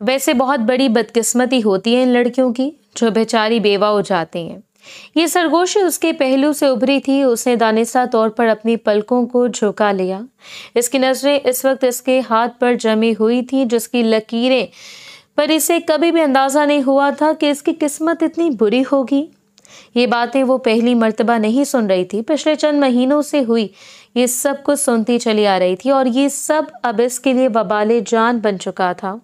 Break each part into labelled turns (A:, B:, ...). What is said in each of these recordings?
A: ویسے بہت بڑی بدقسمتی ہوتی ہے ان لڑکیوں کی جو بیچاری بیوہ ہو جاتی ہیں۔ یہ سرگوشی اس کے پہلو سے ابھری تھی۔ اس نے دانستہ طور پر اپنی پلکوں کو جھکا لیا۔ اس کی نظریں اس وقت اس کے ہاتھ پر جمی ہوئی تھیں جس کی لکیریں پر اسے کبھی بھی اندازہ نہیں ہوا تھا کہ اس کی قسمت اتنی بری ہوگی۔ یہ باتیں وہ پہلی مرتبہ نہیں سن رہی تھی، پچھلے چند مہینوں سے ہوئی یہ سب کچھ سنتی چلی آ رہی تھی، اور یہ سب اب اس کے لیے وبال جان بن چکا تھا۔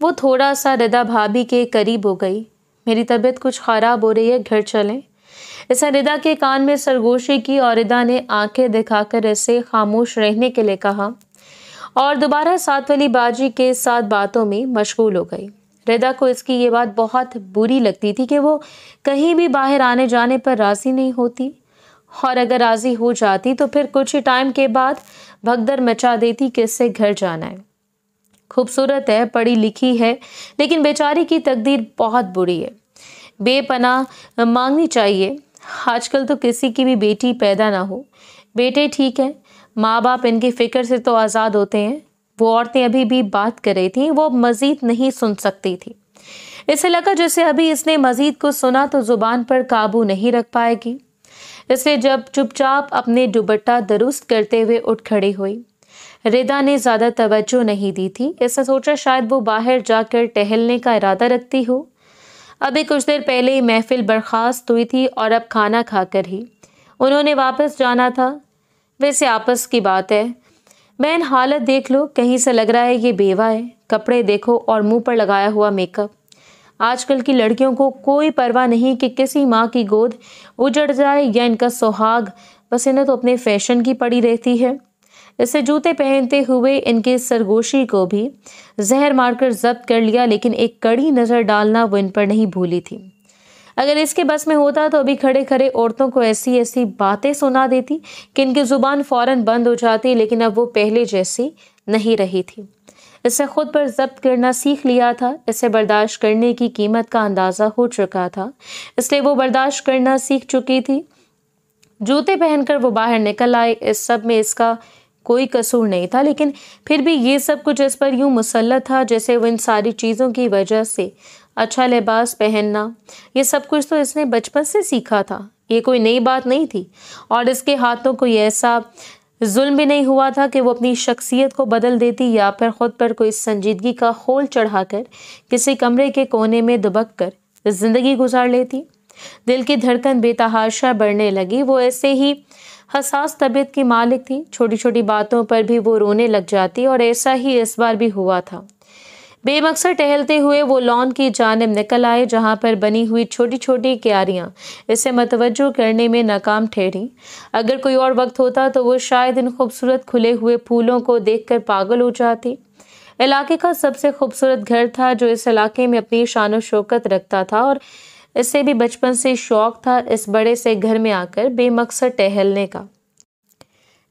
A: وہ تھوڑا سا ردا بھابھی کے قریب ہو گئی۔ میری طبیعت کچھ خراب ہو رہی ہے، گھر چلیں؟ اس نے ردا کے کان میں سرگوشی کی اور ردا نے آنکھیں دکھا کر اسے خاموش رہنے کے لیے کہا اور دوبارہ ساتولی باجی کے ساتھ باتوں میں مشغول ہو گئی۔ ردا کو اس کی یہ بات بہت بری لگتی تھی کہ وہ کہیں بھی باہر آنے جانے پر راضی نہیں ہوتی، اور اگر راضی ہو جاتی تو پھر کچھ ہی ٹائم کے بعد بھگدڑ مچا دیتی کہ اس سے گھر جانا ہے۔ خوبصورت ہے، پڑھی لکھی ہے، لیکن بیچاری کی تقدیر بہت بری ہے۔ بے پناہ مانگنی چاہیے۔ آج کل تو کسی کی بھی بیٹی پیدا نہ ہو، بیٹے ٹھیک ہے، ماں باپ ان کی فکر سے تو آزاد ہوتے ہیں۔ وہ عورتیں ابھی بھی بات کر رہی تھیں، وہ مزید نہیں سن سکتی تھی۔ اسے لگا جیسے ابھی اس نے مزید کو سنا تو زبان پر قابو نہیں رکھ پائے گی، اس لیے جب چپ چاپ اپنے دوپٹہ درست کرتے ہوئے اٹھ کھڑی ہوئی۔ ردا نے زیادہ توجہ نہیں دی تھی۔ اس نے سوچا شاید وہ باہر جا کر ٹہلنے کا ارادہ رکھتی ہو۔ ابھی کچھ دیر پہلے ہی محفل برخاست ہوئی تھی اور اب کھانا کھا کر ہی انہوں نے واپس جانا تھا۔ ویسے آپس کی بات ہے، بہن حالت دیکھ لو، کہیں سے لگ رہا ہے یہ بیوہ ہے۔ کپڑے دیکھو اور منہ پر لگایا ہوا میک اپ۔ آج کل کی لڑکیوں کو کوئی پرواہ نہیں کہ کسی ماں کی گود اجڑ جائے یا ان کا سہاگ، بس انہیں تو اپنے فیشن کی پڑی رہتی ہے۔ اسے جوتے پہنتے ہوئے ان کی سرگوشی کو بھی زہر مار کر ضبط کر لیا، لیکن ایک کڑی نظر ڈالنا وہ ان پر نہیں بھولی تھی۔ اگر اس کے بس میں ہوتا تو ابھی کھڑے کھڑے عورتوں کو ایسی ایسی باتیں سنا دیتی کہ ان کی زبان فوراً بند ہو جاتی، لیکن اب وہ پہلے جیسی نہیں رہی تھی۔ اسے خود پر ضبط کرنا سیکھ لیا تھا، اسے برداشت کرنے کی قیمت کا اندازہ ہو چکا تھا، اس لیے وہ برداشت کرنا سیکھ چکی تھی۔ جوتے پہن کر وہ باہر نکل آئے۔ اس سب میں اس کا کوئی قصور نہیں تھا، لیکن پھر بھی یہ سب کچھ اس پر یوں مسلط تھا جیسے وہ ان ساری چیزوں کی وجہ سے اچھا لباس پہننا، یہ سب کچھ تو اس نے بچپن سے سیکھا تھا، یہ کوئی نئی بات نہیں تھی، اور اس کے ہاتھوں کوئی ایسا ظلم بھی نہیں ہوا تھا کہ وہ اپنی شخصیت کو بدل دیتی یا پھر خود پر کوئی سنجیدگی کا خول چڑھا کر کسی کمرے کے کونے میں دبک کر زندگی گزار لیتی۔ دل کی دھڑکن بے تحاشا بڑھنے لگی۔ وہ ایسے ہی حساس طبیعت کی مالک تھی، چھوٹی چھوٹی باتوں پر بھی وہ رونے لگ جاتی، اور ایسا ہی اس بار بھی ہوا تھا۔ بے مقصد ٹہلتے ہوئے وہ لان کی جانب نکل آئے جہاں پر بنی ہوئی چھوٹی چھوٹی کیاریاں اسے متوجہ کرنے میں ناکام ٹھہری۔ اگر کوئی اور وقت ہوتا تو وہ شاید ان خوبصورت کھلے ہوئے پھولوں کو دیکھ کر پاگل ہو جاتی۔ علاقے کا سب سے خوبصورت گھر تھا جو اس علاقے میں اپنی شان و شوکت رکھتا تھا، اور اسے بھی بچپن سے شوق تھا اس بڑے سے گھر میں آ کر بے مقصد ٹہلنے کا۔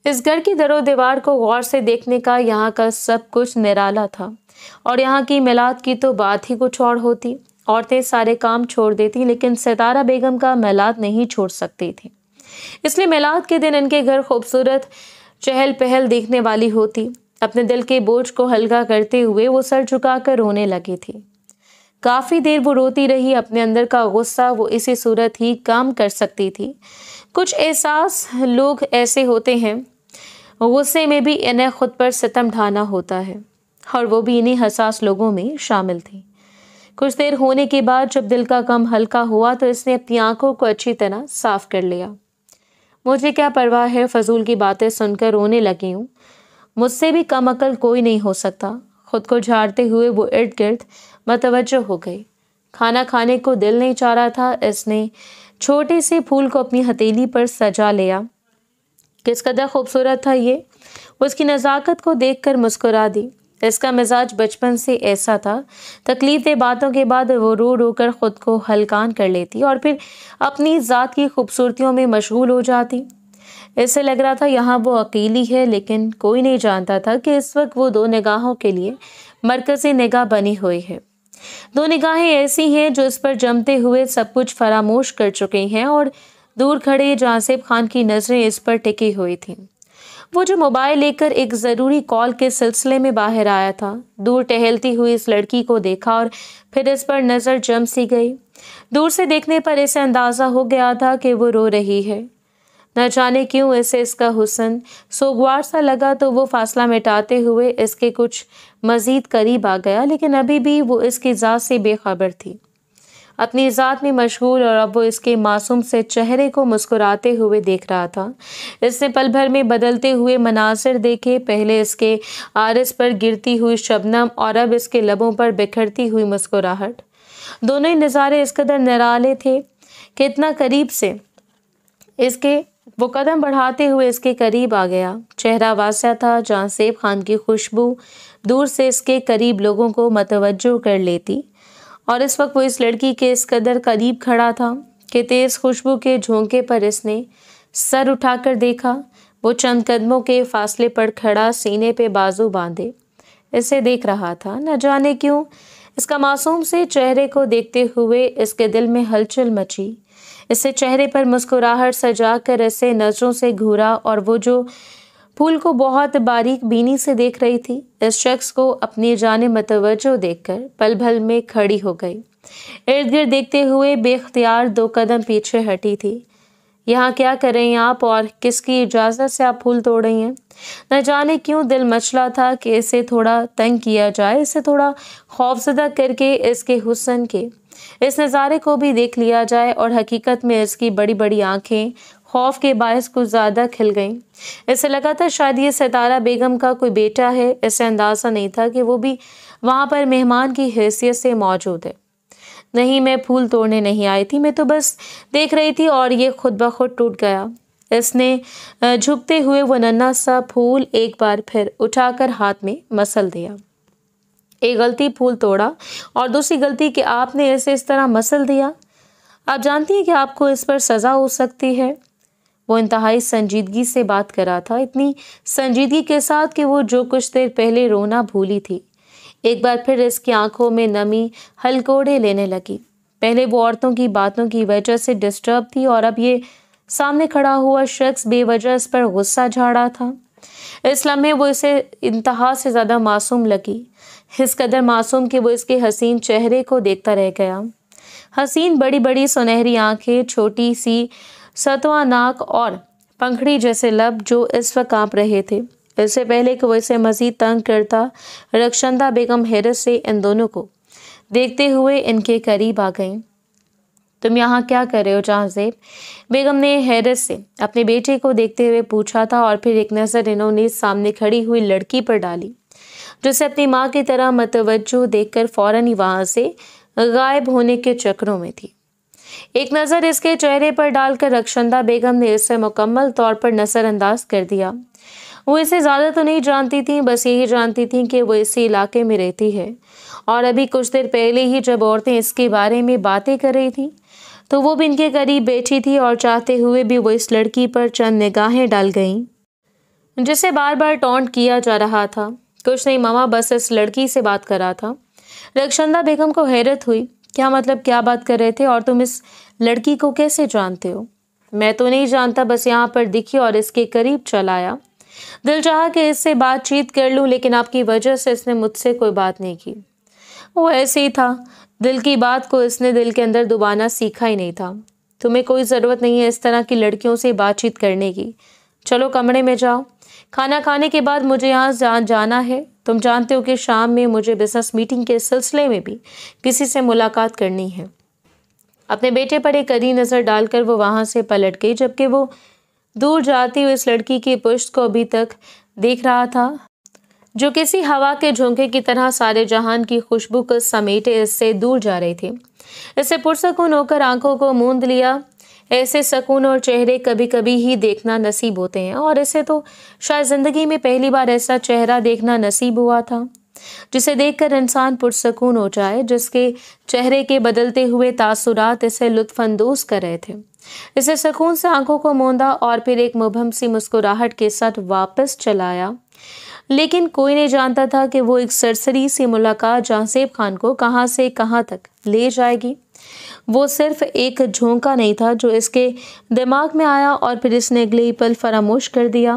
A: اس گھر کی در و دیوار کو غور سے دیکھنے کا یہاں کا سب کچھ نرالا تھا، اور یہاں کی میلاد کی تو بات ہی کچھ اور ہوتی۔ عورتیں سارے کام چھوڑ دیتی، لیکن ستارہ بیگم کا میلاد نہیں چھوڑ سکتی تھی، اس لیے میلاد کے دن ان کے گھر خوبصورت چہل پہل دیکھنے والی ہوتی۔ اپنے دل کے بوجھ کو ہلکا کرتے ہوئے وہ سر جھکا کر رونے لگی تھی۔ کافی دیر وہ روتی رہی، اپنے اندر کا غصہ وہ اسی صورت ہی کام کر سکتی تھی۔ کچھ احساس لوگ ایسے ہوتے ہیں، غصے میں بھی انہیں خود پر ستم ڈھانا ہوتا ہے، اور وہ بھی انہیں حساس لوگوں میں شامل تھی۔ کچھ دیر ہونے کے بعد جب دل کا غم ہلکا ہوا تو اس نے اپنی آنکھوں کو اچھی طرح صاف کر لیا۔ مجھے کیا پرواہ ہے، فضول کی باتیں سن کر رونے لگی ہوں، مجھ سے بھی کم عقل کوئی نہیں ہو سکتا۔ خود کو جھاڑتے ہوئے وہ ارد گرد متوجہ ہو گئی۔ کھانا کھانے کو دل نہیں چاہ رہا تھا۔ اس نے چھوٹے سے پھول کو اپنی ہتھیلی پر سجا لیا۔ کس قدر خوبصورت تھا یہ! وہ اس کی نزاکت کو دیکھ کر مسکرا دی۔ اس کا مزاج بچپن سے ایسا تھا، تکلیف دہ باتوں کے بعد وہ رو رو کر خود کو ہلکان کر لیتی اور پھر اپنی ذات کی خوبصورتیوں میں مشغول ہو جاتی۔ اسے لگ رہا تھا یہاں وہ اکیلی ہے، لیکن کوئی نہیں جانتا تھا کہ اس وقت وہ دو نگاہوں کے لیے مرکزی نگاہ بنی ہوئی ہے۔ دو نگاہیں ایسی ہیں جو اس پر جمتے ہوئے سب کچھ فراموش کر چکی ہیں، اور دور کھڑے جہاں آصف خان کی نظریں اس پر ٹکی ہوئی تھیں۔ وہ جو موبائل لے کر ایک ضروری کال کے سلسلے میں باہر آیا تھا، دور ٹہلتی ہوئی اس لڑکی کو دیکھا اور پھر اس پر نظر جم سی گئی۔ دور سے دیکھنے پر اسے اندازہ ہو گیا تھا کہ وہ رو رہی ہے۔ نہ جانے کیوں اسے اس کا حسن سوگوار سا لگا تو وہ فاصلہ مٹاتے ہوئے اس کے کچھ مزید قریب آ گیا، لیکن ابھی بھی وہ اس کی ذات سے بے خبر تھی، اپنی ذات میں مشغول، اور اب وہ اس کے معصوم سے چہرے کو مسکراتے ہوئے دیکھ رہا تھا۔ اس نے پل بھر میں بدلتے ہوئے مناظر دیکھے، پہلے اس کے عارض پر گرتی ہوئی شبنم اور اب اس کے لبوں پر بکھرتی ہوئی مسکراہٹ۔ دونوں ہی نظارے اس قدر نرالے تھے کہ اتنا قریب سے اس کے وہ قدم بڑھاتے ہوئے اس کے قریب آ گیا۔ چہرہ واسع تھا، جہاں سیب خان کی خوشبو دور سے اس کے قریب لوگوں کو متوجہ کر لیتی، اور اس وقت وہ اس لڑکی کے اس قدر قریب کھڑا تھا کہ تیز خوشبو کے جھونکے پر اس نے سر اٹھا کر دیکھا۔ وہ چند قدموں کے فاصلے پر کھڑا، سینے پہ بازو باندھے اسے دیکھ رہا تھا۔ نہ جانے کیوں اس کا معصوم سے چہرے کو دیکھتے ہوئے اس کے دل میں ہلچل مچی۔ اسے چہرے پر مسکراہٹ سجا کر اسے نظروں سے گھورا، اور وہ جو پھول کو بہت باریک بینی سے دیکھ رہی تھی، اس شخص کو اپنی جانب متوجہ دیکھ کر پل بھر میں کھڑی ہو گئی۔ ارد گرد دیکھتے ہوئے بے اختیار 2 قدم پیچھے ہٹی تھی۔ یہاں کیا کر رہی ہیں آپ، اور کس کی اجازت سے آپ پھول توڑ رہی ہیں؟ نہ جانے کیوں دل مچلا تھا کہ اسے تھوڑا تنگ کیا جائے، اسے تھوڑا خوفزدہ کر کے اس کے حسن کے اس نظارے کو بھی دیکھ لیا جائے، اور حقیقت میں اس کی بڑی بڑی آنکھیں خوف کے باعث کچھ زیادہ کھل گئیں۔ اسے لگا تھا شاید یہ ستارہ بیگم کا کوئی بیٹا ہے۔ اسے اندازہ نہیں تھا کہ وہ بھی وہاں پر مہمان کی حیثیت سے موجود ہے۔ نہیں، میں پھول توڑنے نہیں آئی تھی، میں تو بس دیکھ رہی تھی اور یہ خود بخود ٹوٹ گیا۔ اس نے جھکتے ہوئے وہ ننھا سا پھول ایک بار پھر اٹھا کر ہاتھ میں مسل دیا۔ ایک غلطی پھول توڑا، اور دوسری غلطی کہ آپ نے اسے اس طرح مسل دیا۔ آپ جانتی ہیں کہ آپ کو اس پر سزا ہو سکتی ہے۔ وہ انتہائی سنجیدگی سے بات کر رہا تھا، اتنی سنجیدگی کے ساتھ کہ وہ جو کچھ دیر پہلے رونا بھولی تھی، ایک بار پھر اس کی آنکھوں میں نمی ہلکوڑے لینے لگی۔ پہلے وہ عورتوں کی باتوں کی وجہ سے ڈسٹرب تھی، اور اب یہ سامنے کھڑا ہوا شخص بے وجہ اس پر غصہ جھاڑا تھا۔ اس لمحے وہ اسے انتہا سے زیادہ معصوم لگی، اس قدر معصوم کہ وہ اس کے حسین چہرے کو دیکھتا رہ گیا۔ حسین بڑی بڑی سنہری آنکھیں، چھوٹی سی ستواں ناک اور پنکھڑی جیسے لب جو اس وقت کانپ رہے تھے۔ اس سے پہلے کہ وہ اسے مزید تنگ کرتا، رخشندہ بیگم حیرت سے ان دونوں کو دیکھتے ہوئے ان کے قریب آ گئیں۔ تم یہاں کیا کر رہے ہو جہاں زیب؟ بیگم نے حیرت سے اپنے بیٹے کو دیکھتے ہوئے پوچھا تھا، اور پھر ایک نظر انہوں نے سامنے کھڑی ہوئی لڑکی پر ڈالی، جسے اپنی ماں کی طرح متوجہ دیکھ کر فوراً ہی وہاں سے غائب ہونے کے چکروں میں تھی۔ ایک نظر اس کے چہرے پر ڈال کر رخشندہ بیگم نے اسے مکمل طور پر نظر انداز کر دیا۔ وہ اسے زیادہ تو نہیں جانتی تھیں، بس یہی جانتی تھیں کہ وہ اسی علاقے میں رہتی ہے، اور ابھی کچھ دیر پہلے ہی جب عورتیں اس کے بارے میں باتیں کر رہی تھیں تو وہ بھی ان کے قریب بیٹھی تھی، اور چاہتے ہوئے بھی وہ اس لڑکی پر چند نگاہیں ڈال گئیں جسے بار بار ٹونٹ کیا جا رہا تھا۔ کچھ نہیں ماما، بس اس لڑکی سے بات کر رہا تھا۔ رخشندہ بیگم کو حیرت ہوئی، کیا مطلب، کیا بات کر رہے تھے، اور تم اس لڑکی کو کیسے جانتے ہو؟ میں تو نہیں جانتا، بس یہاں پر دکھی اور اس کے قریب چل آیا۔ دل چاہا کہ اس سے بات چیت کر لوں، لیکن آپ کی وجہ سے اس نے مجھ سے کوئی بات نہیں کی۔ وہ ایسے ہی تھا، دل کی بات کو اس نے دل کے اندر دبانا سیکھا ہی نہیں تھا۔ تمہیں کوئی ضرورت نہیں ہے اس طرح کی لڑکیوں سے بات چیت کرنے کی۔ چلو کمرے میں جاؤ، کھانا کھانے کے بعد مجھے یہاں جانا ہے۔ تم جانتے ہو کہ شام میں مجھے بزنس میٹنگ کے سلسلے میں بھی کسی سے ملاقات کرنی ہے۔ اپنے بیٹے پر ایک کڑی نظر ڈال کر وہ وہاں سے پلٹ گئی، جبکہ وہ دور جاتی ہوئی اس لڑکی کی پشت کو ابھی تک دیکھ رہا تھا، جو کسی ہوا کے جھونکے کی طرح سارے جہان کی خوشبو کو سمیٹے اس سے دور جا رہی تھی۔ اسے پرسکون ہو کر آنکھوں کو موند لیا۔ ایسے سکون اور چہرے کبھی کبھی ہی دیکھنا نصیب ہوتے ہیں، اور اسے تو شاید زندگی میں پہلی بار ایسا چہرہ دیکھنا نصیب ہوا تھا جسے دیکھ کر انسان پرسکون ہو جائے، جس کے چہرے کے بدلتے ہوئے تاثرات اسے لطف اندوز کر رہے تھے۔ اسے سکون سے آنکھوں کو موندا اور پھر ایک مبہم سی مسکراہٹ کے ساتھ واپس چلایا، لیکن کوئی نہیں جانتا تھا کہ وہ ایک سرسری سی ملاقات جہاں زیب خان کو کہاں سے کہاں تک لے جائے گی۔ وہ صرف ایک جھونکا نہیں تھا جو اس کے دماغ میں آیا اور پھر اس نے اگلے ہی پل فراموش کر دیا۔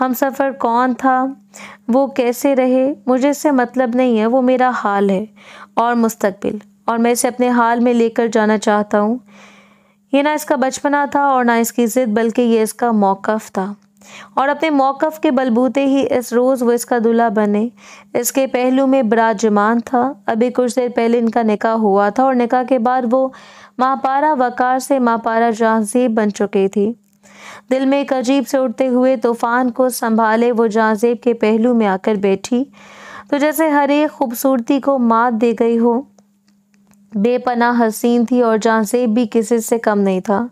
A: ہم سفر کون تھا، وہ کیسے رہے، مجھے اس سے مطلب نہیں ہے، وہ میرا حال ہے اور مستقبل، اور میں اسے اپنے حال میں لے کر جانا چاہتا ہوں۔ یہ نہ اس کا بچپنا تھا اور نہ اس کی ضد، بلکہ یہ اس کا موقف تھا، اور اپنے موقف کے بلبوتے ہی اس روز وہ اس کا دلہا بنے۔ اس کے پہلو میں براجمان تھا۔ ابھی کچھ دیر پہلے ان کا نکاح ہوا تھا اور نکاح کے بعد وہ ماہپارہ وقار سے ماہپارہ جہاں زیب بن چکی تھی۔ دل میں ایک عجیب سے اٹھتے ہوئے طوفان کو سنبھالے وہ جہاں زیب کے پہلو میں آ کر بیٹھی تو جیسے ہر ایک خوبصورتی کو مات دے گئی ہو۔ بے پناہ حسین تھی اور جہاں زیب بھی کسی سے کم نہیں تھا۔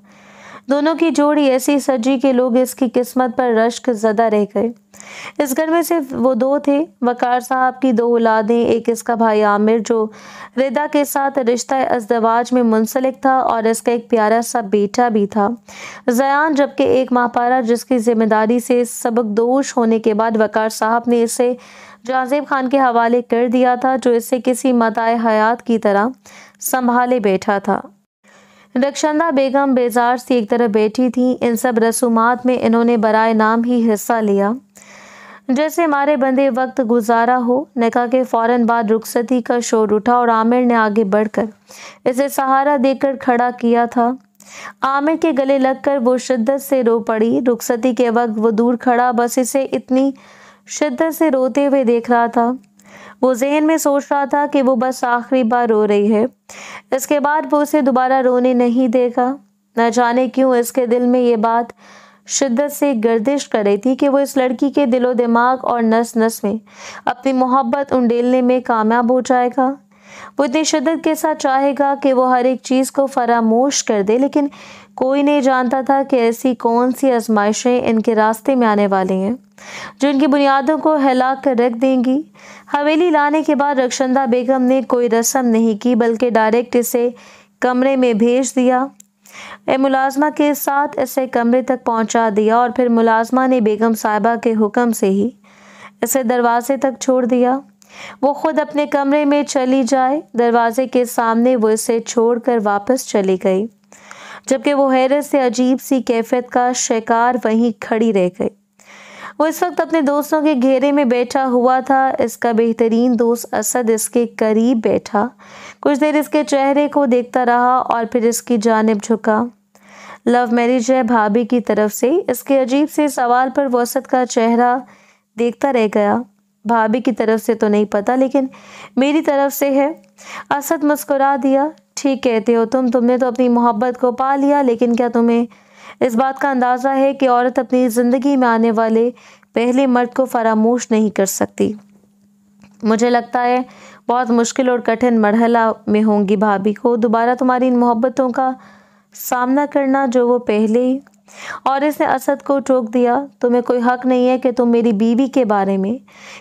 A: دونوں کی جوڑی ایسی سجی کہ لوگ اس کی قسمت پر رشک زدہ رہ گئے۔ اس گھر میں صرف وہ دو تھے، وقار صاحب کی دو اولادیں، ایک اس کا بھائی عامر جو ردا کے ساتھ رشتہ ازدواج میں منسلک تھا، اور اس کا ایک پیارا سا بیٹا بھی تھا زیان، جبکہ ایک ماہپارہ جس کی ذمہ داری سے سبکدوش ہونے کے بعد وقار صاحب نے اسے جہاں زیب خان کے حوالے کر دیا تھا، جو اسے کسی متاع حیات کی طرح سنبھالے بیٹھا تھا۔ رخشندہ بیگم بیزار سی ایک طرف بیٹھی تھی۔ ان سب رسومات میں انہوں نے برائے نام ہی حصہ لیا جیسے ہمارے بندے وقت گزارا ہو۔ نکاح کے فوراً بعد رخصتی کا شور اٹھا اور عامر نے آگے بڑھ کر اسے سہارا دے کر کھڑا کیا تھا۔ عامر کے گلے لگ کر وہ شدت سے رو پڑی۔ رخصتی کے وقت وہ دور کھڑا بس اسے اتنی شدت سے روتے ہوئے دیکھ رہا تھا۔ وہ ذہن میں سوچ رہا تھا کہ وہ بس آخری بار رو رہی ہے، اس کے بعد وہ اسے دوبارہ رونے نہیں دے گا۔ نہ جانے کیوں اس کے دل میں یہ بات شدت سے گردش کر رہی تھی کہ وہ اس لڑکی کے دل و دماغ اور نس نس میں اپنی محبت انڈیلنے میں کامیاب ہو جائے گا۔ وہ اتنی شدت کے ساتھ چاہے گا کہ وہ ہر ایک چیز کو فراموش کر دے، لیکن کوئی نہیں جانتا تھا کہ ایسی کون سی آزمائشیں ان کے راستے میں آنے والی ہیں جو ان کی بنیادوں کو ہلا کر رکھ دیں گی۔ حویلی لانے کے بعد رخشندہ بیگم نے کوئی رسم نہیں کی، بلکہ ڈائریکٹ اسے کمرے میں بھیج دیا۔ ملازمہ کے ساتھ اسے کمرے تک پہنچا دیا اور پھر ملازمہ نے بیگم صاحبہ کے حکم سے ہی اسے دروازے تک چھوڑ دیا۔ وہ خود اپنے کمرے میں چلی جائے، دروازے کے سامنے وہ اسے چھوڑ کر واپس چلی گئی، جبکہ وہ حیرت سے عجیب سی کیفیت کا شکار وہیں کھڑی رہ گئی۔ وہ اس وقت اپنے دوستوں کے گھیرے میں بیٹھا ہوا تھا۔ اس کا بہترین دوست اسد اس کے قریب بیٹھا، کچھ دیر اس کے چہرے کو دیکھتا رہا اور پھر اس کی جانب جھکا۔ لو میرج ہے بھابھی کی طرف سے؟ اس کے عجیب سے سوال پر وہ اسد کا چہرہ دیکھتا رہ گیا۔ بھابھی کی طرف سے تو نہیں پتا، لیکن میری طرف سے ہے۔ اسد مسکرا دیا۔ ٹھیک کہتے ہو تم نے تو اپنی محبت کو پا لیا، لیکن کیا تمہیں اس بات کا اندازہ ہے کہ عورت اپنی زندگی میں آنے والے پہلے مرد کو فراموش نہیں کر سکتی؟ مجھے لگتا ہے بہت مشکل اور کٹھن مرحلہ میں ہوں گی بھابھی کو دوبارہ تمہاری ان محبتوں کا سامنا کرنا جو وہ پہلے ہی۔ اور اس نے اسد کو ٹوک دیا۔ تمہیں کوئی حق نہیں ہے کہ تم میری بیوی کے بارے میں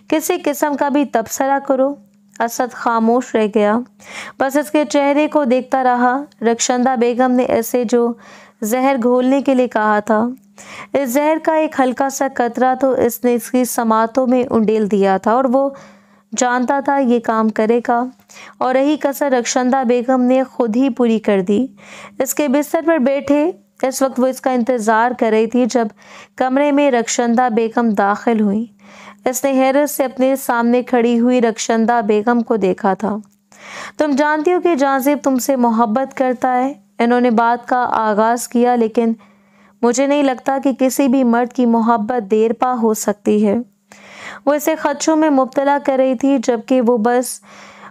A: کسی قسم کا بھی تبصرہ کرو۔ اسد خاموش رہ گیا، بس اس کے چہرے کو دیکھتا رہا۔ رخشندہ بیگم نے اسے جو زہر گھولنے کے لیے کہا تھا، اس زہر کا ایک ہلکا سا قطرہ تو اس نے اس کی سماعتوں میں انڈیل دیا تھا، اور وہ جانتا تھا یہ کام کرے گا، اور یہی کسر رخشندہ بیگم نے خود ہی پوری کر دی۔ اس کے بستر پر بیٹھے اس وقت وہ اس کا انتظار کر رہی تھی جب کمرے میں رخشندہ بیگم داخل ہوئی۔ اس نے حیرت سے اپنے سامنے کھڑی ہوئی رخشندہ بیگم کو دیکھا تھا۔ تم جانتی ہو کہ جہاں زیب تم سے محبت کرتا ہے، انہوں نے بات کا آغاز کیا، لیکن مجھے نہیں لگتا کہ کسی بھی مرد کی محبت دیر پا ہو سکتی ہے۔ وہ اسے خدشوں میں مبتلا کر رہی تھی، جبکہ وہ بس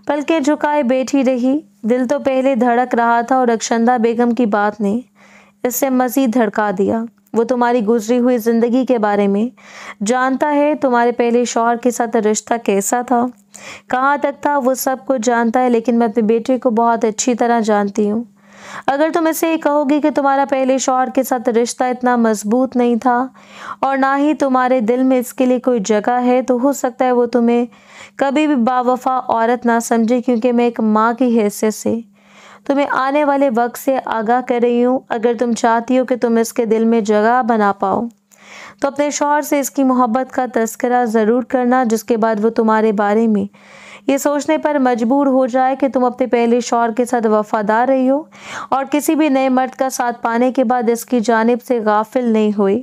A: پلکیں جھکائے بیٹھی رہی۔ دل تو پہلے دھڑک رہا تھا اور رخشندہ بیگم کی بات نے اسے مزید دھڑکا دیا۔ وہ تمہاری گزری ہوئی زندگی کے بارے میں جانتا ہے، تمہارے پہلے شوہر کے ساتھ رشتہ کیسا تھا، کہاں تک تھا، وہ سب کچھ جانتا ہے، لیکن میں اپنے بیٹے کو بہت اچھی طرح جانتی ہوں۔ اگر تم اسے کہو گی کہ تمہارا پہلے شوہر کے ساتھ رشتہ اتنا مضبوط نہیں تھا اور نہ ہی تمہارے دل میں اس کے لیے کوئی جگہ ہے، تو ہو سکتا ہے وہ تمہیں کبھی بھی باوفا عورت نہ سمجھے، کیونکہ میں ایک ماں کی حیثیت سے تمہیں آنے والے وقت سے آگاہ کر رہی ہوں۔ اگر تم چاہتی ہو کہ تم اس کے دل میں جگہ بنا پاؤ تو اپنے شوہر سے اس کی محبت کا تذکرہ ضرور کرنا، جس کے بعد وہ تمہارے بارے میں یہ سوچنے پر مجبور ہو جائے کہ تم اپنے پہلے شوہر کے ساتھ وفادار رہی ہو اور کسی بھی نئے مرد کا ساتھ پانے کے بعد اس کی جانب سے غافل نہیں ہوئی۔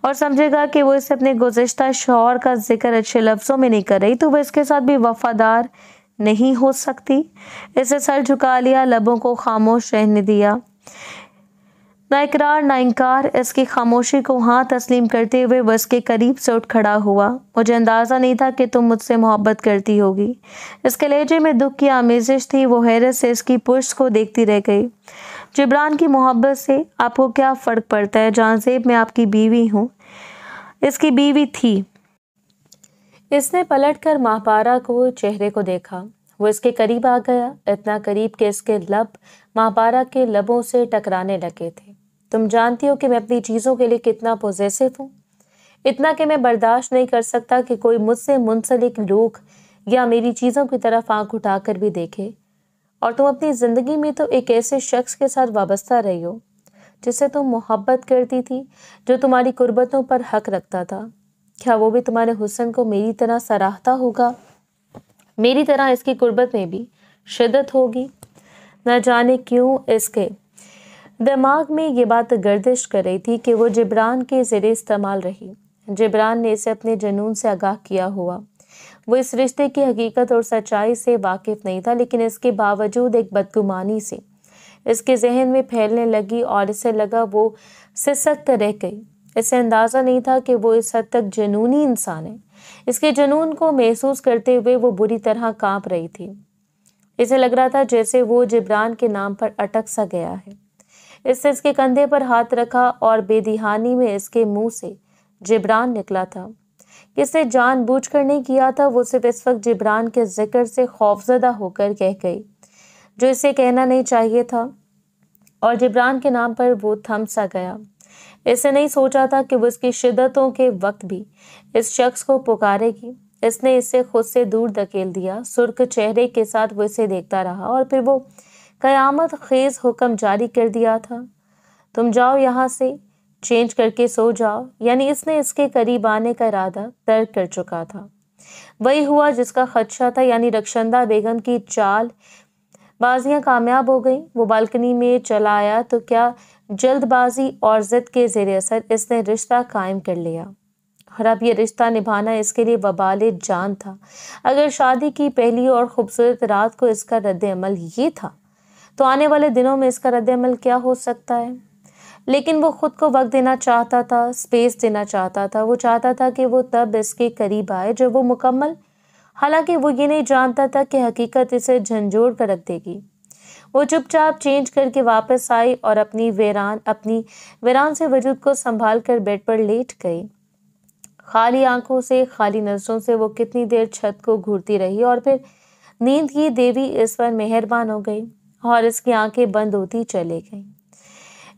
A: اور سمجھے گا کہ وہ اسے اپنے گزشتہ شوہر کا ذکر اچھے لفظوں میں نہیں کر رہی تو وہ اس کے ساتھ بھی وفادار نہیں ہو سکتی۔ اسے سر جھکا لیا، لبوں کو خاموش رہنے دیا، نہ اقرار نہ انکار۔ اس کی خاموشی کو ہاں تسلیم کرتے ہوئے وہ اس کے قریب سے اٹھ کھڑا ہوا۔ مجھے اندازہ نہیں تھا کہ تم مجھ سے محبت کرتی ہوگی۔ اس کے لہجے میں دکھ کی آمیزش تھی۔ وہ حیرت سے اس کی پشت کو دیکھتی رہ گئی۔ جبران کی محبت سے آپ کو کیا فرق پڑتا ہے؟ جہاں زیب میں آپ کی بیوی ہوں، اس کی بیوی تھی۔ اس نے پلٹ کر ماہپارہ کو چہرے کو دیکھا۔ وہ اس کے قریب آ گیا، اتنا قریب کہ اس کے لب ماہپارہ کے لبوں سے ٹکرانے لگے تھے۔ تم جانتی ہو کہ میں اپنی چیزوں کے لیے کتنا پوزیسو ہوں، اتنا کہ میں برداشت نہیں کر سکتا کہ کوئی مجھ سے منسلک لوگ یا میری چیزوں کی طرف آنکھ اٹھا کر بھی دیکھے۔ اور تم اپنی زندگی میں تو ایک ایسے شخص کے ساتھ وابستہ رہی ہو جس سے تم محبت کرتی تھی، جو تمہاری قربتوں پر حق رکھتا تھا۔ کیا وہ بھی تمہارے حسن کو میری طرح سراہتا ہوگا؟ میری طرح اس کی قربت میں بھی شدت ہوگی؟ نہ جانے کیوں اس کے دماغ میں یہ بات گردش کر رہی تھی کہ وہ جبران کے زیر استعمال رہی۔ جبران نے اسے اپنے جنون سے آگاہ کیا ہوا۔ وہ اس رشتے کی حقیقت اور سچائی سے واقف نہیں تھا، لیکن اس کے باوجود ایک بدگمانی سے اس کے ذہن میں پھیلنے لگی اور اسے لگا وہ سسک کر رہ گئی۔ اسے اندازہ نہیں تھا کہ وہ اس حد تک جنونی انسان ہے۔ اس کے جنون کو محسوس کرتے ہوئے وہ بری طرح کانپ رہی تھی۔ اسے لگ رہا تھا جیسے وہ جبران کے نام پر اٹک سا گیا ہے۔ اس نے اس کے کندھے پر ہاتھ رکھا اور بے دہانی میں اس کے منہ سے جبران نکلا تھا۔ اس نے جان بوجھ کر نہیں کیا تھا، وہ صرف اس وقت جبران کے ذکر سے خوفزدہ ہو کر کہہ گئی جو اسے کہنا نہیں چاہیے تھا، اور جبران کے نام پر وہ تھم سا گیا۔ اس نے نہیں سوچا تھا کہ وہ اس کی شدتوں کے وقت بھی اس شخص کو پکارے گی۔ اس نے اسے خود سے دور دھکیل دیا۔ سرخ چہرے کے ساتھ وہ اسے دیکھتا رہا اور پھر وہ قیامت خیز حکم جاری کر دیا تھا، تم جاؤ یہاں سے، چینج کر کے سو جاؤ۔ یعنی اس نے اس کے قریب آنے کا ارادہ ترک کر چکا تھا۔ وہی ہوا جس کا خدشہ تھا، یعنی رخشندہ بیگم کی چال بازیاں کامیاب ہو گئیں۔ وہ بالکنی میں چلا آیا تو کیا جلد بازی اور ضد کے زیر اثر اس نے رشتہ قائم کر لیا، اور اب یہ رشتہ نبھانا اس کے لیے وبال جان تھا۔ اگر شادی کی پہلی اور خوبصورت رات کو اس کا رد عمل یہ تھا تو آنے والے دنوں میں اس کا رد عمل کیا ہو سکتا ہے؟ لیکن وہ خود کو وقت دینا چاہتا تھا، سپیس دینا چاہتا تھا۔ وہ چاہتا تھا کہ وہ تب اس کے قریب آئے جب وہ مکمل، حالانکہ وہ یہ نہیں جانتا تھا کہ حقیقت اسے جھنجھوڑ کر رکھ دے گی۔ وہ چپ چاپ چینج کر کے واپس آئی اور اپنی ویران سے وجود کو سنبھال کر بیڈ پر لیٹ گئی۔ خالی آنکھوں سے، خالی نظروں سے وہ کتنی دیر چھت کو گھورتی رہی اور پھر نیند کی دیوی اس پر مہربان ہو گئی اور اس کی آنکھیں بند ہوتی چلے گئیں۔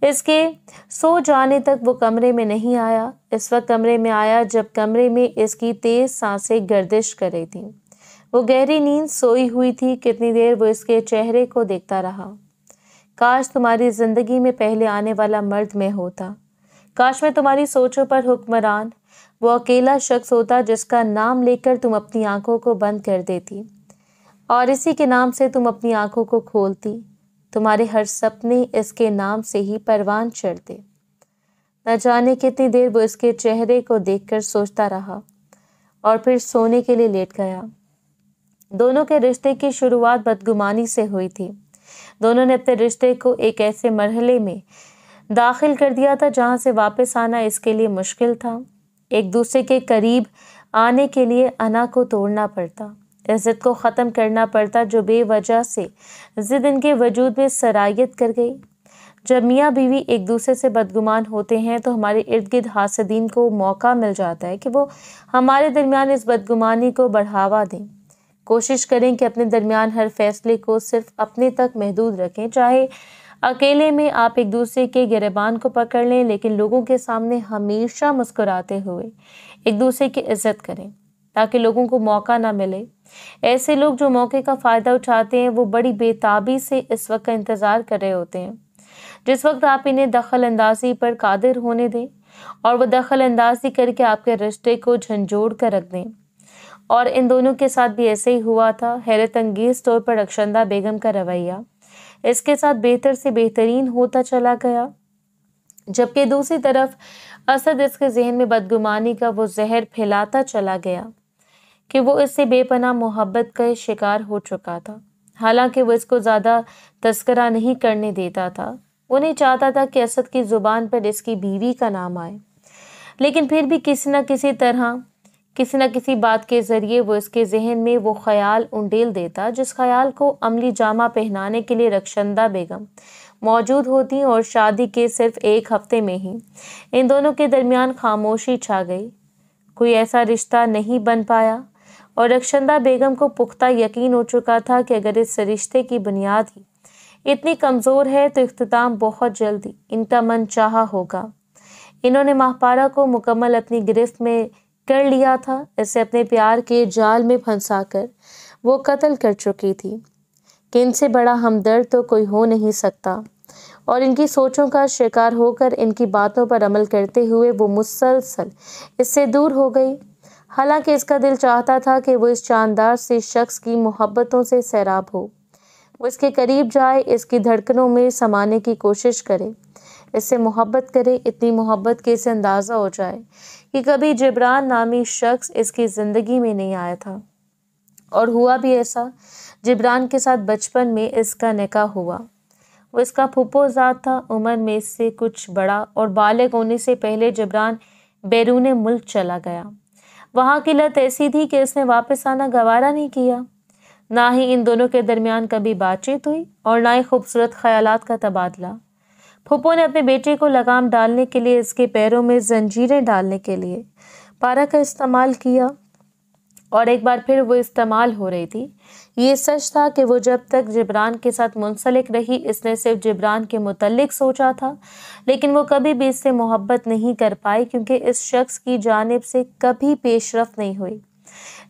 A: اس کے سو جانے تک وہ کمرے میں نہیں آیا۔ اس وقت کمرے میں آیا جب کمرے میں اس کی تیز سانسیں گردش کر رہی تھیں۔ وہ گہری نیند سوئی ہوئی تھی۔ کتنی دیر وہ اس کے چہرے کو دیکھتا رہا۔ کاش تمہاری زندگی میں پہلے آنے والا مرد میں ہوتا، کاش میں تمہاری سوچوں پر حکمران وہ اکیلا شخص ہوتا جس کا نام لے کر تم اپنی آنکھوں کو بند کر دیتی اور اسی کے نام سے تم اپنی آنکھوں کو کھولتی۔ تمہارے ہر سپنے اس کے نام سے ہی پروان چڑھتے۔ نہ جانے کتنی دیر وہ اس کے چہرے کو دیکھ کر سوچتا رہا اور پھر سونے کے لیے لیٹ گیا۔ دونوں کے رشتے کی شروعات بدگمانی سے ہوئی تھی۔ دونوں نے اپنے رشتے کو ایک ایسے مرحلے میں داخل کر دیا تھا جہاں سے واپس آنا اس کے لیے مشکل تھا۔ ایک دوسرے کے قریب آنے کے لیے انا کو توڑنا پڑتا، اس ضد کو ختم کرنا پڑتا جو بے وجہ سے ضد ان کے وجود میں سرایت کر گئی۔ جب میاں بیوی ایک دوسرے سے بدگمان ہوتے ہیں تو ہمارے ارد گرد حاسدین کو موقع مل جاتا ہے کہ وہ ہمارے درمیان اس بدگمانی کو بڑھاوا دیں۔ کوشش کریں کہ اپنے درمیان ہر فیصلے کو صرف اپنے تک محدود رکھیں، چاہے اکیلے میں آپ ایک دوسرے کے گریبان کو پکڑ لیں، لیکن لوگوں کے سامنے ہمیشہ مسکراتے ہوئے ایک دوسرے کی عزت کریں تاکہ لوگوں کو موقع نہ ملے۔ ایسے لوگ جو موقع کا فائدہ اٹھاتے ہیں وہ بڑی بے تابی سے اس وقت کا انتظار کر رہے ہوتے ہیں جس وقت آپ انہیں دخل اندازی پر قادر ہونے دیں، اور وہ دخل اندازی کر کے آپ کے رشتے کو جھنجھوڑ کر رکھ دیں۔ اور ان دونوں کے ساتھ بھی ایسے ہی ہوا تھا۔ حیرت انگیز طور پر رخشندہ بیگم کا رویہ اس کے ساتھ بہتر سے بہترین ہوتا چلا گیا۔ جبکہ دوسری طرف اسد اس کے ذہن میں بدگمانی کا وہ زہر پھیلاتا چلا گیا کہ وہ اس سے بے پناہ محبت کا شکار ہو چکا تھا۔ حالانکہ وہ اس کو زیادہ تذکرہ نہیں کرنے دیتا تھا، وہ نہیں چاہتا تھا کہ اسد کی زبان پر اس کی بیوی کا نام آئے، لیکن پھر بھی کسی نہ کسی طرح، کسی نہ کسی بات کے ذریعے وہ اس کے ذہن میں وہ خیال انڈیل دیتا، جس خیال کو عملی جامہ پہنانے کے لیے رخشندہ بیگم موجود ہوتی، اور شادی کے صرف ایک ہفتے میں ہی ان دونوں کے درمیان خاموشی چھا گئی۔ کوئی ایسا رشتہ نہیں بن پایا، اور رخشندہ بیگم کو پختہ یقین ہو چکا تھا کہ اگر اس رشتے کی بنیاد ہی اتنی کمزور ہے تو اختتام بہت جلدی ان کا من چاہا ہوگا۔ انہوں نے ماہپارہ کو مکمل اپنی گرفت میں کر لیا تھا، اسے اپنے پیار کے جال میں پھنسا کر وہ قتل کر چکی تھی کہ ان سے بڑا ہمدرد تو کوئی ہو نہیں سکتا، اور ان کی سوچوں کا شکار ہو کر ان کی باتوں پر عمل کرتے ہوئے وہ مسلسل اس سے دور ہو گئی۔ حالانکہ اس کا دل چاہتا تھا کہ وہ اس شاندار سے شخص کی محبتوں سے سیراب ہو، وہ اس کے قریب جائے، اس کی دھڑکنوں میں سمانے کی کوشش کرے، اس سے محبت کرے، اتنی محبت کہ اسے اندازہ ہو جائے کہ کبھی جبران نامی شخص اس کی زندگی میں نہیں آیا تھا۔ اور ہوا بھی ایسا، جبران کے ساتھ بچپن میں اس کا نکاح ہوا۔ وہ اس کا پھپھو زاد تھا، عمر میں اس سے کچھ بڑا، اور بالغ ہونے سے پہلے جبران بیرون ملک چلا گیا۔ وہاں کی لت ایسی تھی کہ اس نے واپس آنا گوارا نہیں کیا۔ نہ ہی ان دونوں کے درمیان کبھی بات چیت ہوئی، اور نہ ہی خوبصورت خیالات کا تبادلہ۔ پھپھو نے اپنے بیٹے کو لگام ڈالنے کے لیے اس کے پیروں میں زنجیریں ڈالنے کے لیے پارا کا استعمال کیا، اور ایک بار پھر وہ استعمال ہو رہی تھی۔ یہ سچ تھا کہ وہ جب تک جبران کے ساتھ منسلک رہی، اس نے صرف جبران کے متعلق سوچا تھا، لیکن وہ کبھی بھی اس سے محبت نہیں کر پائی، کیونکہ اس شخص کی جانب سے کبھی پیش رفت نہیں ہوئی۔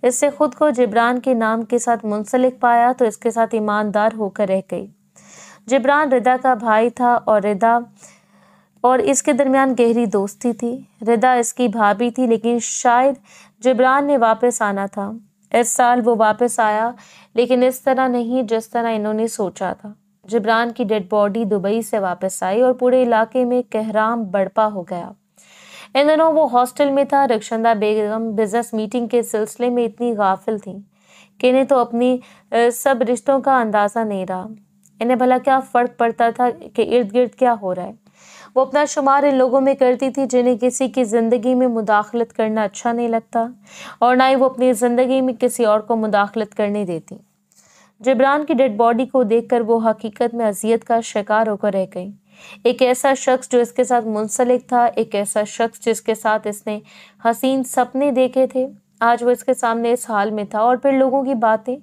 A: اس سے خود کو جبران کے نام کے ساتھ منسلک پایا تو اس کے ساتھ ایماندار ہو کر رہ گئی۔ جبران ردا کا بھائی تھا، اور اس کے درمیان گہری دوستی تھی۔ ردا اس کی بھابھی تھی، لیکن شاید جبران نے واپس آنا تھا۔ اس سال وہ واپس آیا، لیکن اس طرح نہیں جس طرح انہوں نے سوچا تھا۔ جبران کی ڈیڈ باڈی دبئی سے واپس آئی، اور پورے علاقے میں کہرام برپا ہو گیا۔ ان دنوں وہ ہاسٹل میں تھا۔ رخشندہ بیگم بزنس میٹنگ کے سلسلے میں اتنی غافل تھیں کہ انہیں تو اپنی سب رشتوں کا اندازہ نہیں رہا۔ انہیں بھلا کیا فرق پڑتا تھا کہ ارد گرد کیا ہو رہا ہے۔ وہ اپنا شمار ان لوگوں میں کرتی تھی جنہیں کسی کی زندگی میں مداخلت کرنا اچھا نہیں لگتا، اور نہ ہی وہ اپنی زندگی میں کسی اور کو مداخلت کرنے دیتی۔ جبران کی ڈیڈ باڈی کو دیکھ کر وہ حقیقت میں اذیت کا شکار ہو کر رہ گئی۔ ایک ایسا شخص جو اس کے ساتھ منسلک تھا، ایک ایسا شخص جس کے ساتھ اس نے حسین سپنے دیکھے تھے، آج وہ اس کے سامنے اس حال میں تھا۔ اور پھر لوگوں کی باتیں،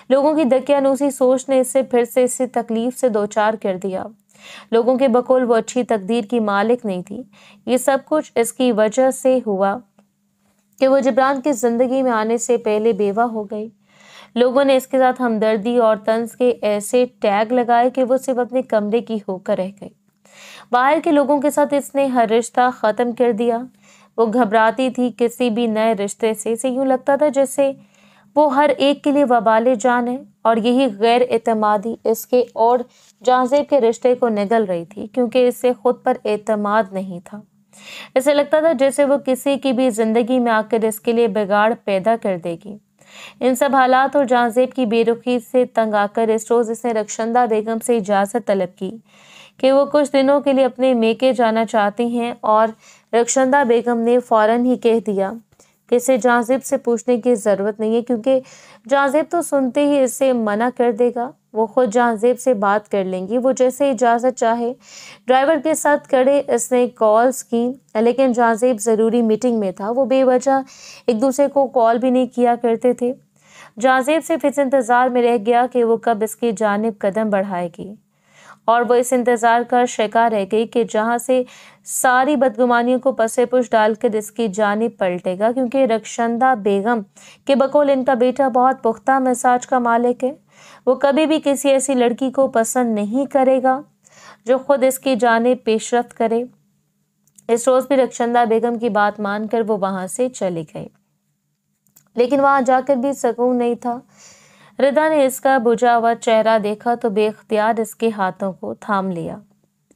A: لوگوں کی دقیانوسی سوچ نے اسے پھر سے اسی تکلیف سے دوچار کر دیا۔ لوگوں کے بقول وہ اچھی تقدیر کی مالک نہیں تھی۔ یہ سب کچھ اس کی وجہ سے ہوا کہ وہ جبران کی زندگی میں آنے سے پہلے بیوہ ہو گئی۔ لوگوں نے اس کے ساتھ ہمدردی اور طنز کے ایسے ٹیگ لگائے کہ وہ صرف اپنے کمرے کی ہو کر رہ گئی۔ باہر کے لوگوں کے ساتھ اس نے ہر رشتہ ختم کر دیا۔ وہ گھبراتی تھی کسی بھی نئے رشتے سے، اسے یوں لگتا تھا جیسے وہ ہر ایک کے لیے وبال جان ہے، اور یہی غیر اعتمادی اس کے اور جہانزیب کے رشتے کو نگل رہی تھی، کیونکہ اسے خود پر اعتماد نہیں تھا۔ اسے لگتا تھا جیسے وہ کسی کی بھی زندگی میں آ کر اس کے لیے بگاڑ پیدا کر دے گی۔ ان سب حالات اور جہانزیب کی بے رخی سے تنگ آ کر اس روز اس نے رخشندہ بیگم سے اجازت طلب کی کہ وہ کچھ دنوں کے لیے اپنے میکے جانا چاہتی ہیں، اور رخشندہ بیگم نے فوراً ہی کہہ دیا کہ اسے جہانزیب سے پوچھنے کی ضرورت نہیں ہے، کیونکہ جہانزیب تو سنتے ہی اسے منع کر دے گا۔ وہ خود جہانزیب سے بات کر لیں گی، وہ جیسے اجازت چاہے۔ ڈرائیور کے ساتھ کھڑے اس نے کالز کی، لیکن جہانزیب ضروری میٹنگ میں تھا۔ وہ بے وجہ ایک دوسرے کو کال بھی نہیں کیا کرتے تھے۔ جہانزیب صرف اس انتظار میں رہ گیا کہ وہ کب اس کی جانب قدم بڑھائے گی، اور وہ اس انتظار کا شکار رہ گئی کہ جہاں سے ساری بدگمانیوں کو پسے پش ڈال کر اس کی جانب پلٹے گا، کیونکہ رخشندہ بیگم کے بقول ان کا بیٹا بہت پختہ مزاج کا مالک ہے۔ وہ کبھی بھی کسی ایسی لڑکی کو پسند نہیں کرے گا جو خود اس کی جانب پیش رفت کرے۔ اس روز بھی رخشندہ بیگم کی بات مان کر وہ وہاں سے چلی گئی، لیکن وہاں جا کر بھی سکون نہیں تھا۔ ردا نے اس کا بجھا ہوا چہرہ دیکھا تو بے اختیار اس کے ہاتھوں کو تھام لیا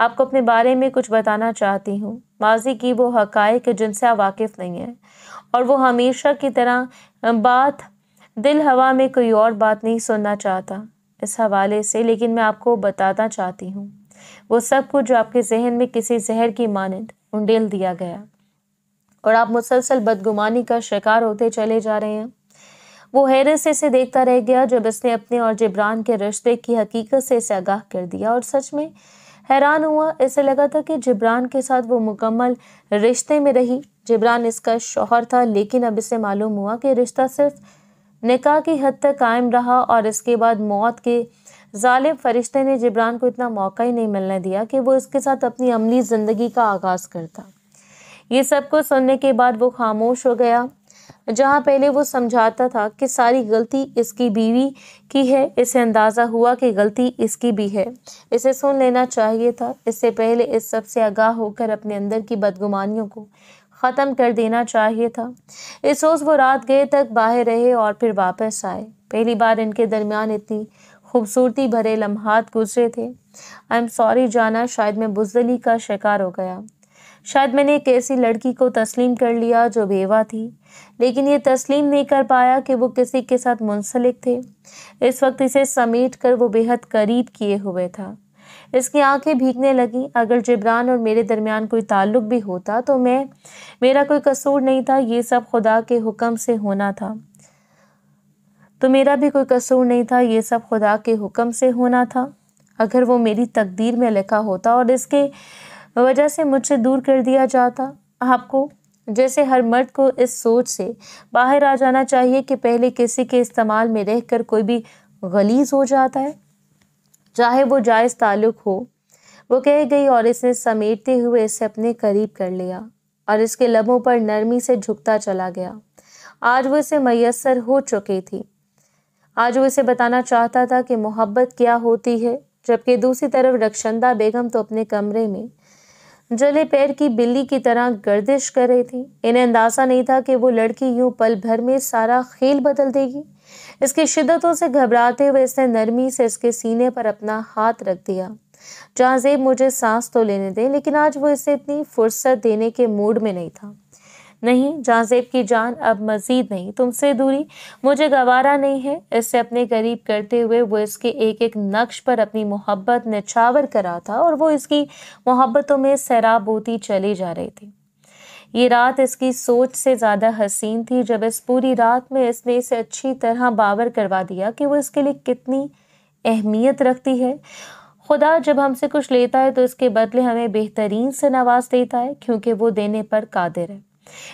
A: آپ کو اپنے بارے میں کچھ بتانا چاہتی ہوں، ماضی کی وہ حقائق جن سے آپ واقف نہیں ہیں، اور وہ ہمیشہ کی طرح بات دل ہوا میں کوئی اور بات نہیں سننا چاہتا اس حوالے سے، لیکن میں آپ کو بتانا چاہتی ہوں وہ سب کچھ جو آپ کے ذہن میں کسی زہر کی مانند انڈیل دیا گیا اور آپ مسلسل بدگمانی کا شکار ہوتے چلے جا رہے ہیں۔ وہ حیرت سے اسے دیکھتا رہ گیا جب اس نے اپنے اور جبران کے رشتے کی حقیقت سے اسے آگاہ کر دیا، اور سچ میں حیران ہوا۔ اسے لگا تھا کہ جبران کے ساتھ وہ مکمل رشتے میں رہی، جبران اس کا شوہر تھا، لیکن اب اسے معلوم ہوا کہ رشتہ صرف نکاح کی حد تک قائم رہا، اور اس کے بعد موت کے ظالم فرشتے نے جبران کو اتنا موقع ہی نہیں ملنے دیا کہ وہ اس کے ساتھ اپنی عملی زندگی کا آغاز کرتا۔ یہ سب کچھ سننے کے بعد وہ خاموش ہو گیا۔ جہاں پہلے وہ سمجھاتا تھا کہ ساری غلطی اس کی بیوی کی ہے، اسے اندازہ ہوا کہ غلطی اس کی بھی ہے۔ اسے سن لینا چاہیے تھا، اس سے پہلے اس سب سے آگاہ ہو کر اپنے اندر کی بدگمانیوں کو ختم کر دینا چاہیے تھا۔ اس روز وہ رات گئے تک باہر رہے اور پھر واپس آئے۔ پہلی بار ان کے درمیان اتنی خوبصورتی بھرے لمحات گزرے تھے۔ آئی ایم سوری جانا، شاید میں بزدلی کا شکار ہو گیا، شاید میں نے ایک ایسی لڑکی کو تسلیم کر لیا جو بیوہ تھی، لیکن یہ تسلیم نہیں کر پایا کہ وہ کسی کے ساتھ منسلک تھے۔ اس وقت اسے سمیٹ کر وہ بے حد قریب کیے ہوئے تھا۔ اس کی آنکھیں بھیگنے لگیں۔ اگر جبران اور میرے درمیان کوئی تعلق بھی ہوتا تو میرا کوئی قصور نہیں تھا، یہ سب خدا کے حکم سے ہونا تھا۔ تو میرا بھی کوئی قصور نہیں تھا، یہ سب خدا کے حکم سے ہونا تھا۔ اگر وہ میری تقدیر میں لکھا ہوتا اور اس کے وجہ سے مجھ سے دور کر دیا جاتا، آپ کو جیسے ہر مرد کو اس سوچ سے باہر آ جانا چاہیے کہ پہلے کسی کے استعمال میں رہ کر کوئی بھی غلیظ ہو جاتا ہے، چاہے وہ جائز تعلق ہو۔ وہ کہہ گئی اور اس نے سمیٹتے ہوئے اسے اپنے قریب کر لیا اور اس کے لبوں پر نرمی سے جھکتا چلا گیا۔ آج وہ اسے میسر ہو چکی تھی۔ آج وہ اسے بتانا چاہتا تھا کہ محبت کیا ہوتی ہے، جبکہ دوسری طرف رخشندہ بیگم تو اپنے کمرے میں جلے پیر کی بلی کی طرح گردش کر رہی تھی۔ انہیں اندازہ نہیں تھا کہ وہ لڑکی یوں پل بھر میں سارا کھیل بدل دے گی۔ اس کی شدتوں سے گھبراتے ہوئے اس نے نرمی سے اس کے سینے پر اپنا ہاتھ رکھ دیا۔ جہاں زیب مجھے سانس تو لینے دے، لیکن آج وہ اسے اتنی فرصت دینے کے موڈ میں نہیں تھا۔ نہیں جہاں زیب کی جان، اب مزید نہیں، تم سے دوری مجھے گوارا نہیں ہے۔ اس سے اپنے قریب کرتے ہوئے وہ اس کے ایک ایک نقش پر اپنی محبت نچھاور کرا تھا اور وہ اس کی محبتوں میں سیراب ہوتی چلی جا رہی تھی۔ یہ رات اس کی سوچ سے زیادہ حسین تھی جب اس پوری رات میں اس نے اسے اچھی طرح باور کروا دیا کہ وہ اس کے لیے کتنی اہمیت رکھتی ہے۔ خدا جب ہم سے کچھ لیتا ہے تو اس کے بدلے ہمیں بہترین سے نواز دیتا ہے، کیونکہ وہ دینے پر قادر ہے۔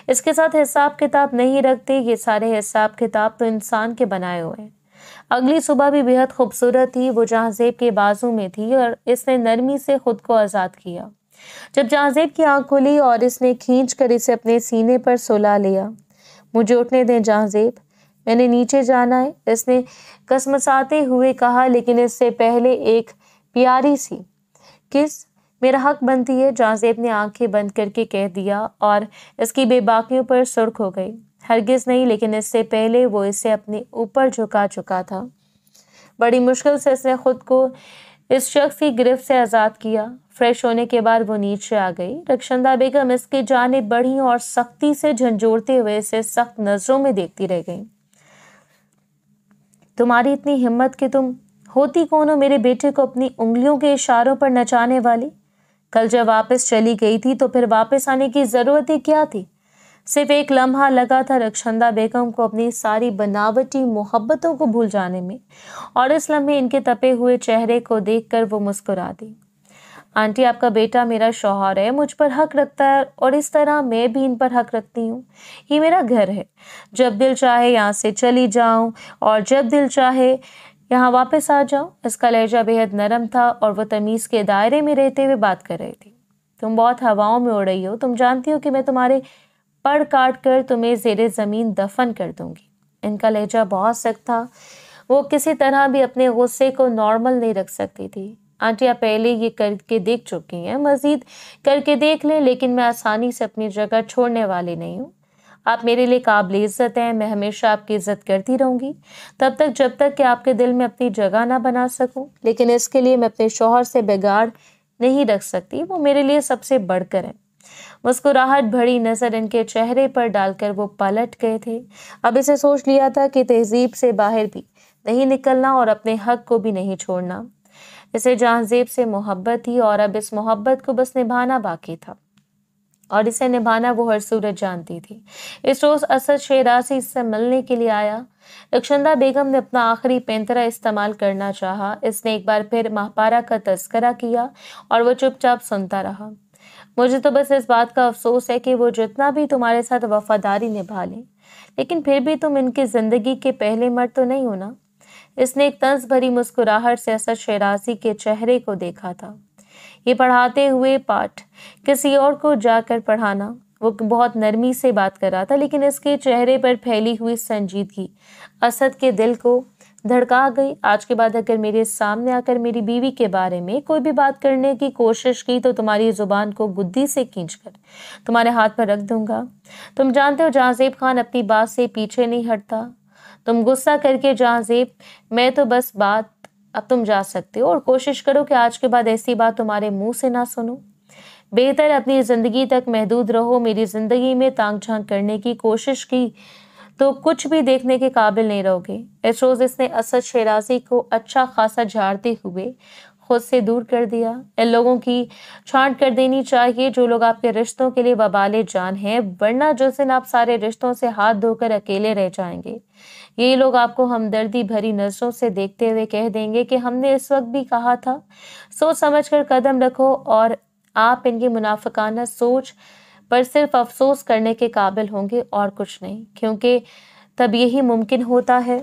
A: اس کے ساتھ حساب کتاب نہیں رکھتے، یہ سارے حساب کتاب تو انسان کے بنائے ہوئے ہیں۔ اگلی صبح بھی بے حد خوبصورت تھی۔ وہ جہاں زیب کے بازو میں تھی اور اس نے نرمی سے خود کو آزاد کیا۔ جب جہاں زیب کی آنکھ کھلی اور اس نے کھینچ کر اسے اپنے سینے پر سلا لیا۔ مجھے اٹھنے دیں جہاں زیب، میں نے نیچے جانا ہے، اس نے کسمساتے ہوئے کہا، لیکن اس سے پہلے ایک پیاری سی کس میرا حق بنتی ہے، جہاں زیب نے آنکھیں بند کر کے کہہ دیا اور اس کی بے باکیوں پر سرخ ہو گئی۔ ہرگز نہیں، لیکن اس سے پہلے وہ اسے اپنے اوپر جھکا چکا تھا۔ بڑی مشکل سے اس نے خود کو اس شخص کی گرفت سے آزاد کیا۔ فریش ہونے کے بعد وہ نیچے آ گئی۔ رخشندہ بیگم اس کی جانب بڑھی اور سختی سے جھنجھوڑتے ہوئے اسے سخت نظروں میں دیکھتی رہ گئی۔ تمہاری اتنی ہمت کہ تم ہوتی کون ہو میرے بیٹے کو اپنی انگلیوں کے اشاروں پر نچانے والی؟ کل جب واپس چلی گئی تھی تو پھر واپس آنے کی ضرورت ہی کیا تھی؟ صرف ایک لمحہ لگا تھا رخشندہ بیگم کو اپنی ساری بناوٹی محبتوں کو بھول جانے میں، اور اس لمحے ان کے تپے ہوئے چہرے کو دیکھ کر وہ مسکرا دی۔ آنٹی، آپ کا بیٹا میرا شوہر ہے، مجھ پر حق رکھتا ہے اور اس طرح میں بھی ان پر حق رکھتی ہوں۔ یہ میرا گھر ہے، جب دل چاہے یہاں سے چلی جاؤں اور جب دل چاہے یہاں واپس آ جاؤں۔ اس کا لہجہ بے حد نرم تھا اور وہ تمیز کے دائرے میں رہتے ہوئے بات کر رہی تھی۔ تم بہت ہواؤں میں اڑ رہی ہو، تم جانتی ہو کہ میں تمہارے پڑ کاٹ کر تمہیں زیر زمین دفن کر دوں گی۔ ان کا لہجہ بہت سخت تھا، وہ کسی طرح بھی اپنے غصے کو نارمل نہیں رکھ سکتی تھی۔ آنٹی، آپ پہلے یہ کر کے دیکھ چکی ہیں، مزید کر کے دیکھ لیں، لیکن میں آسانی سے اپنی جگہ چھوڑنے والی نہیں ہوں۔ آپ میرے لیے قابل عزت ہیں، میں ہمیشہ آپ کی عزت کرتی رہوں گی، تب تک جب تک کہ آپ کے دل میں اپنی جگہ نہ بنا سکوں، لیکن اس کے لیے میں اپنے شوہر سے بگاڑ نہیں رکھ سکتی، وہ میرے لیے سب سے بڑھ کر ہے۔ مسکراہٹ بھری نظر ان کے چہرے پر ڈال کر وہ پلٹ گئے تھے۔ اب اسے سوچ لیا تھا کہ تہذیب سے باہر بھی نہیں نکلنا اور اپنے حق کو بھی نہیں چھوڑنا۔ اسے جہانزیب سے محبت تھی اور اب اس محبت کو بس نبھانا باقی تھا، اور اسے نبھانا وہ ہر صورت جانتی تھی۔ اس روز اسد شیرازی اس سے ملنے کے لیے آیا۔ رخشندہ بیگم نے اپنا آخری پینترا استعمال کرنا چاہا۔ اس نے ایک بار پھر ماہپارہ کا تذکرہ کیا اور وہ چپ چاپ سنتا رہا۔ مجھے تو بس اس بات کا افسوس ہے کہ وہ جتنا بھی تمہارے ساتھ وفاداری نبھا لیں، لیکن پھر بھی تم ان کی زندگی کے پہلے مرد تو نہیں ہونا۔ اس نے ایک طنز بھری مسکراہٹ سے اسد شیرازی کے چہرے کو دیکھا تھا۔ یہ پڑھاتے ہوئے پاٹھ کسی اور کو جا کر پڑھانا، وہ بہت نرمی سے بات کر رہا تھا، لیکن اس کے چہرے پر پھیلی ہوئی سنجیدگی اسد کے دل کو دھڑکا گئی۔ آج کے بعد اگر میرے سامنے آ کر میری بیوی کے بارے میں کوئی بھی بات کرنے کی کوشش کی تو تمہاری زبان کو گدی سے کھینچ کر تمہارے ہاتھ پر رکھ دوں گا۔ تم جانتے ہو جہانزیب خان اپنی بات سے پیچھے نہیں ہٹتا۔ تم غصہ کر کے جہانزیب، میں تو بس بات، اب تم جا سکتے ہو، اور کوشش کرو کہ آج کے بعد ایسی بات تمہارے منہ سے نہ سنو۔ بہتر اپنی زندگی تک محدود رہو۔ میری زندگی میں تانگ جھانک کرنے کی کوشش کی تو کچھ بھی دیکھنے کے قابل نہیں رہو گے۔ اس روز اس نے اسد شیرازی کو اچھا خاصا جھاڑتے ہوئے خود سے دور کر دیا۔ ان لوگوں کی چھانٹ کر دینی چاہیے جو لوگ آپ کے رشتوں کے لیے وبال جان ہیں، ورنہ جس دن آپ سارے رشتوں سے ہاتھ دھو کر اکیلے رہ جائیں گے، یہی لوگ آپ کو ہمدردی بھری نظروں سے دیکھتے ہوئے کہہ دیں گے کہ ہم نے اس وقت بھی کہا تھا۔ سوچ سمجھ کر قدم رکھو، اور آپ ان کی منافقانہ سوچ پر صرف افسوس کرنے کے قابل ہوں گے اور کچھ نہیں، کیونکہ تب یہی ممکن ہوتا ہے